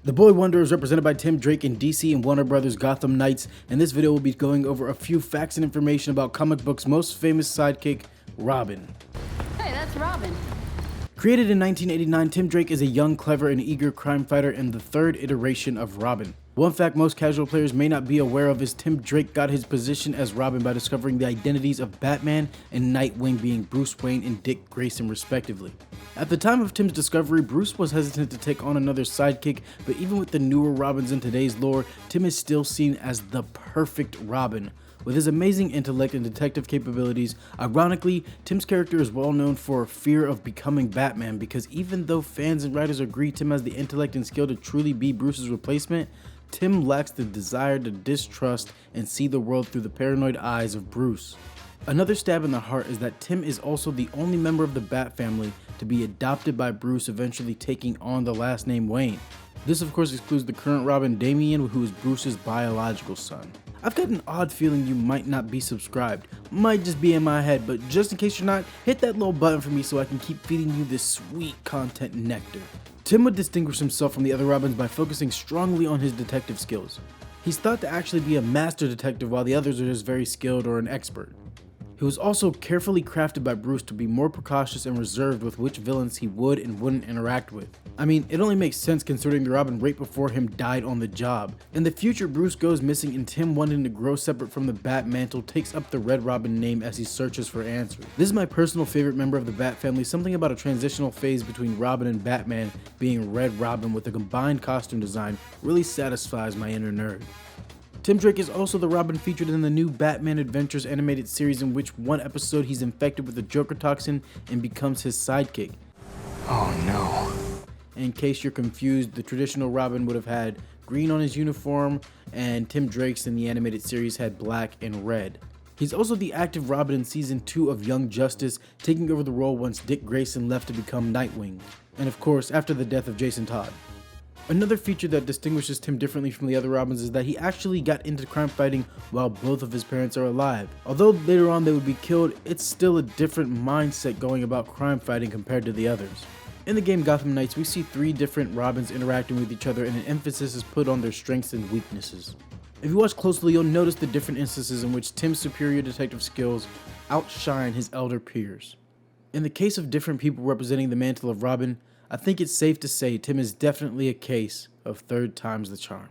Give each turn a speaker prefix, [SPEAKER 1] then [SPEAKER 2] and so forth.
[SPEAKER 1] The Boy Wonder is represented by Tim Drake in DC and Warner Brothers' Gotham Knights, and this video will be going over a few facts and information about comic books' most famous sidekick, Robin.
[SPEAKER 2] Hey, that's Robin.
[SPEAKER 1] Created in 1989, Tim Drake is a young, clever, and eager crime fighter and the third iteration of Robin. One fact most casual players may not be aware of is Tim Drake got his position as Robin by discovering the identities of Batman and Nightwing being Bruce Wayne and Dick Grayson respectively. At the time of Tim's discovery, Bruce was hesitant to take on another sidekick, but even with the newer Robins in today's lore, Tim is still seen as the perfect Robin. With his amazing intellect and detective capabilities, ironically, Tim's character is well known for fear of becoming Batman because even though fans and writers agree Tim has the intellect and skill to truly be Bruce's replacement, Tim lacks the desire to distrust and see the world through the paranoid eyes of Bruce. Another stab in the heart is that Tim is also the only member of the Bat family to be adopted by Bruce, eventually taking on the last name Wayne. This of course excludes the current Robin Damian, who is Bruce's biological son. I've got an odd feeling you might not be subscribed. Might just be in my head, but just in case you're not, hit that little button for me so I can keep feeding you this sweet content nectar. Tim would distinguish himself from the other Robins by focusing strongly on his detective skills. He's thought to actually be a master detective while the others are just very skilled or an expert. He was also carefully crafted by Bruce to be more precautious and reserved with which villains he would and wouldn't interact with. I mean, it only makes sense considering the Robin right before him died on the job. In the future, Bruce goes missing and Tim, wanting to grow separate from the Bat mantle, takes up the Red Robin name as he searches for answers. This is my personal favorite member of the Bat family. Something about a transitional phase between Robin and Batman being Red Robin with a combined costume design really satisfies my inner nerd. Tim Drake is also the Robin featured in the new Batman Adventures animated series, in which one episode he's infected with the Joker toxin and becomes his sidekick.
[SPEAKER 3] Oh no.
[SPEAKER 1] In case you're confused, the traditional Robin would have had green on his uniform, and Tim Drake's in the animated series had black and red. He's also the active Robin in season 2 of Young Justice, taking over the role once Dick Grayson left to become Nightwing, and of course after the death of Jason Todd. Another feature that distinguishes Tim differently from the other Robins is that he actually got into crime fighting while both of his parents are alive. Although later on they would be killed, it's still a different mindset going about crime fighting compared to the others. In the game Gotham Knights, we see 3 different Robins interacting with each other and an emphasis is put on their strengths and weaknesses. If you watch closely, you'll notice the different instances in which Tim's superior detective skills outshine his elder peers. In the case of different people representing the mantle of Robin, I think it's safe to say Tim is definitely a case of third time's the charm.